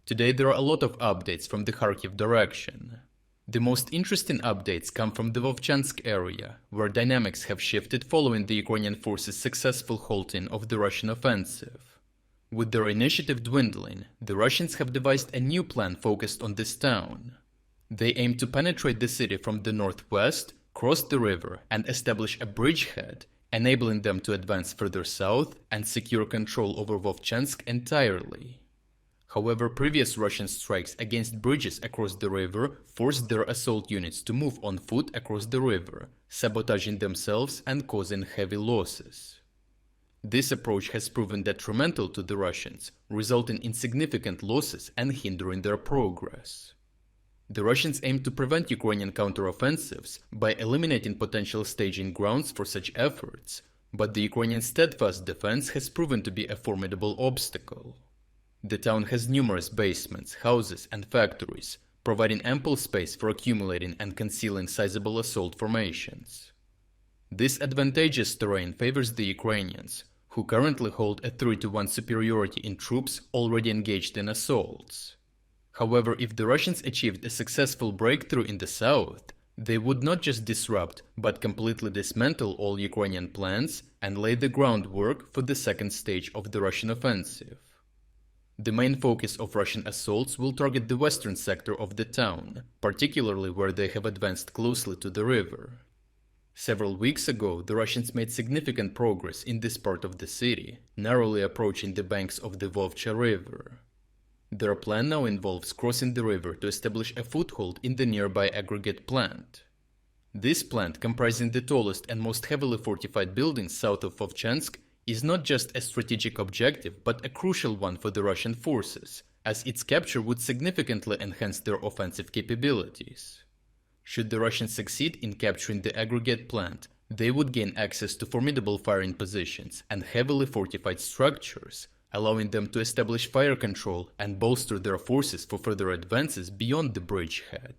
Today there are a lot of updates from the Kharkiv direction. The most interesting updates come from the Vovchansk area, where dynamics have shifted following the Ukrainian forces' successful halting of the Russian offensive. With their initiative dwindling, the Russians have devised a new plan focused on this town. They aim to penetrate the city from the northwest, cross the river, and establish a bridgehead, enabling them to advance further south and secure control over Vovchansk entirely. However, previous Russian strikes against bridges across the river forced their assault units to move on foot across the river, sabotaging themselves and causing heavy losses. This approach has proven detrimental to the Russians, resulting in significant losses and hindering their progress. The Russians aim to prevent Ukrainian counteroffensives by eliminating potential staging grounds for such efforts, but the Ukrainian steadfast defense has proven to be a formidable obstacle. The town has numerous basements, houses, and factories, providing ample space for accumulating and concealing sizable assault formations. This advantageous terrain favors the Ukrainians, who currently hold a 3-to-1 superiority in troops already engaged in assaults. However, if the Russians achieved a successful breakthrough in the south, they would not just disrupt, but completely dismantle all Ukrainian plans and lay the groundwork for the second stage of the Russian offensive. The main focus of Russian assaults will target the western sector of the town, particularly where they have advanced closely to the river. Several weeks ago, the Russians made significant progress in this part of the city, narrowly approaching the banks of the Vovcha river. Their plan now involves crossing the river to establish a foothold in the nearby aggregate plant. This plant, comprising the tallest and most heavily fortified buildings south of Vovchansk, is not just a strategic objective but a crucial one for the Russian forces, as its capture would significantly enhance their offensive capabilities. Should the Russians succeed in capturing the aggregate plant, they would gain access to formidable firing positions and heavily fortified structures, allowing them to establish fire control and bolster their forces for further advances beyond the bridgehead.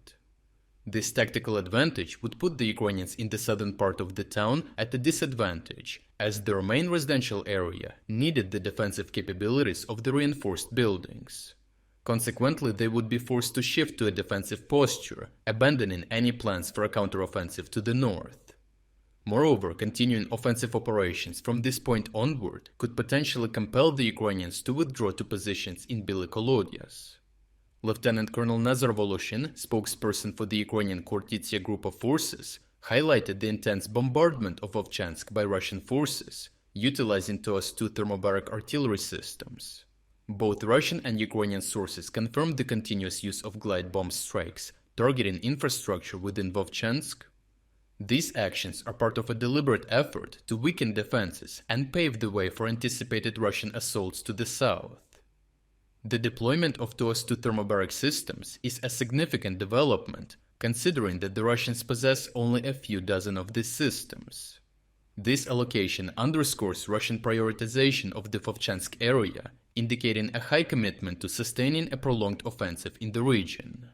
This tactical advantage would put the Ukrainians in the southern part of the town at a disadvantage, as their main residential area needed the defensive capabilities of the reinforced buildings. Consequently, they would be forced to shift to a defensive posture, abandoning any plans for a counteroffensive to the north. Moreover, continuing offensive operations from this point onward could potentially compel the Ukrainians to withdraw to positions in Belgorod. Lieutenant Colonel Nazar Voloshin, spokesperson for the Ukrainian Khortytsia group of forces, highlighted the intense bombardment of Vovchansk by Russian forces, utilizing TOS-2 thermobaric artillery systems. Both Russian and Ukrainian sources confirmed the continuous use of glide bomb strikes, targeting infrastructure within Vovchansk. These actions are part of a deliberate effort to weaken defenses and pave the way for anticipated Russian assaults to the south. The deployment of TOS-2 thermobaric systems is a significant development, considering that the Russians possess only a few dozen of these systems. This allocation underscores Russian prioritization of the Vovchansk area, indicating a high commitment to sustaining a prolonged offensive in the region.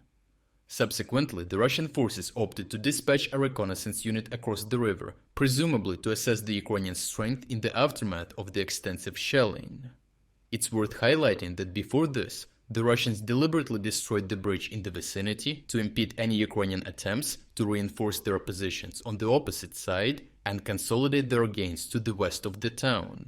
Subsequently, the Russian forces opted to dispatch a reconnaissance unit across the river, presumably to assess the Ukrainian strength in the aftermath of the extensive shelling. It's worth highlighting that before this, the Russians deliberately destroyed the bridge in the vicinity to impede any Ukrainian attempts to reinforce their positions on the opposite side and consolidate their gains to the west of the town.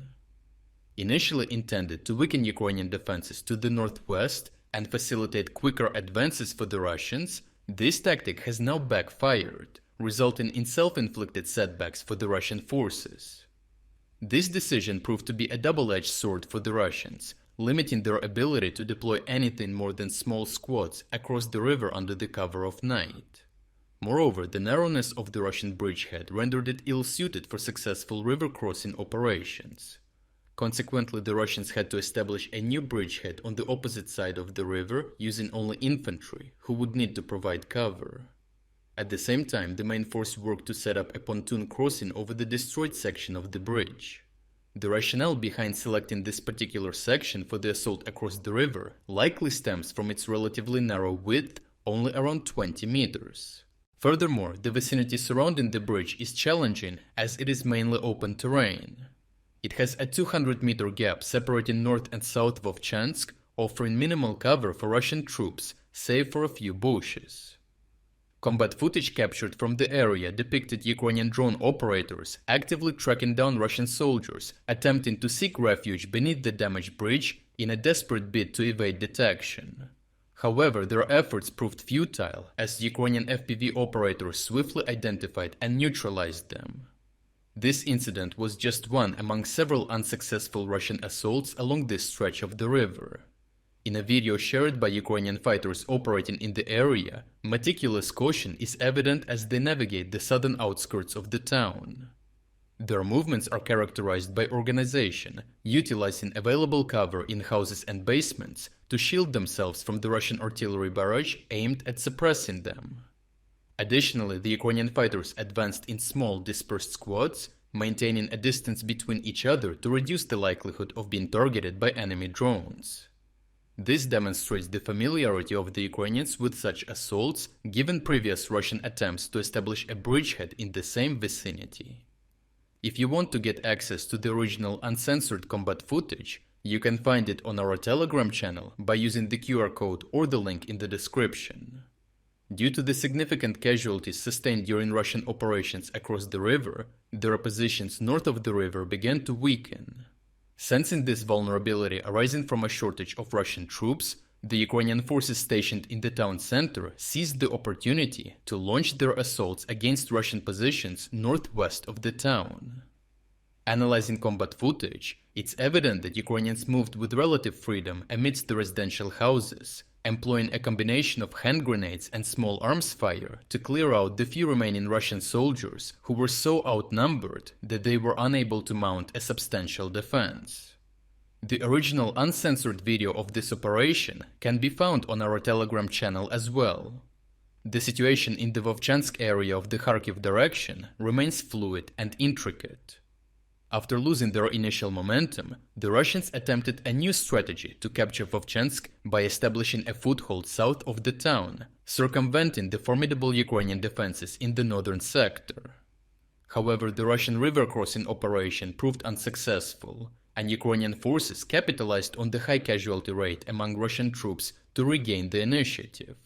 Initially intended to weaken Ukrainian defenses to the northwest and facilitate quicker advances for the Russians, this tactic has now backfired, resulting in self-inflicted setbacks for the Russian forces. This decision proved to be a double-edged sword for the Russians, limiting their ability to deploy anything more than small squads across the river under the cover of night. Moreover, the narrowness of the Russian bridgehead rendered it ill-suited for successful river crossing operations. Consequently, the Russians had to establish a new bridgehead on the opposite side of the river using only infantry, who would need to provide cover. At the same time, the main force worked to set up a pontoon crossing over the destroyed section of the bridge. The rationale behind selecting this particular section for the assault across the river likely stems from its relatively narrow width, only around 20 meters. Furthermore, the vicinity surrounding the bridge is challenging as it is mainly open terrain. It has a 200-meter gap separating north and south Vovchansk, offering minimal cover for Russian troops, save for a few bushes. Combat footage captured from the area depicted Ukrainian drone operators actively tracking down Russian soldiers, attempting to seek refuge beneath the damaged bridge in a desperate bid to evade detection. However, their efforts proved futile as Ukrainian FPV operators swiftly identified and neutralized them. This incident was just one among several unsuccessful Russian assaults along this stretch of the river. In a video shared by Ukrainian fighters operating in the area, meticulous caution is evident as they navigate the southern outskirts of the town. Their movements are characterized by organization, utilizing available cover in houses and basements to shield themselves from the Russian artillery barrage aimed at suppressing them. Additionally, the Ukrainian fighters advanced in small dispersed squads, maintaining a distance between each other to reduce the likelihood of being targeted by enemy drones. This demonstrates the familiarity of the Ukrainians with such assaults, given previous Russian attempts to establish a bridgehead in the same vicinity. If you want to get access to the original uncensored combat footage, you can find it on our Telegram channel by using the QR code or the link in the description. Due to the significant casualties sustained during Russian operations across the river, their positions north of the river began to weaken. Sensing this vulnerability arising from a shortage of Russian troops, the Ukrainian forces stationed in the town center seized the opportunity to launch their assaults against Russian positions northwest of the town. Analyzing combat footage, it's evident that Ukrainians moved with relative freedom amidst the residential houses, employing a combination of hand grenades and small arms fire to clear out the few remaining Russian soldiers who were so outnumbered that they were unable to mount a substantial defense. The original uncensored video of this operation can be found on our Telegram channel as well. The situation in the Vovchansk area of the Kharkiv direction remains fluid and intricate. After losing their initial momentum, the Russians attempted a new strategy to capture Vovchansk by establishing a foothold south of the town, circumventing the formidable Ukrainian defenses in the northern sector. However, the Russian river crossing operation proved unsuccessful, and Ukrainian forces capitalized on the high casualty rate among Russian troops to regain the initiative.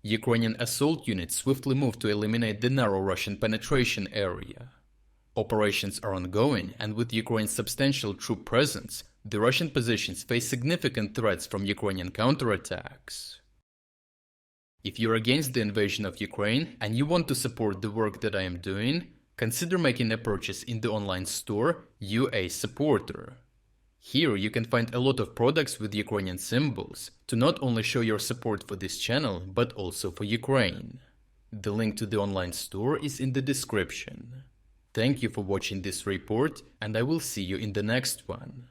Ukrainian assault units swiftly moved to eliminate the narrow Russian penetration area. Operations are ongoing, and with Ukraine's substantial troop presence, the Russian positions face significant threats from Ukrainian counterattacks. If you're against the invasion of Ukraine and you want to support the work that I am doing, consider making a purchase in the online store UA Supporter. Here you can find a lot of products with Ukrainian symbols to not only show your support for this channel, but also for Ukraine. The link to the online store is in the description. Thank you for watching this report, and I will see you in the next one.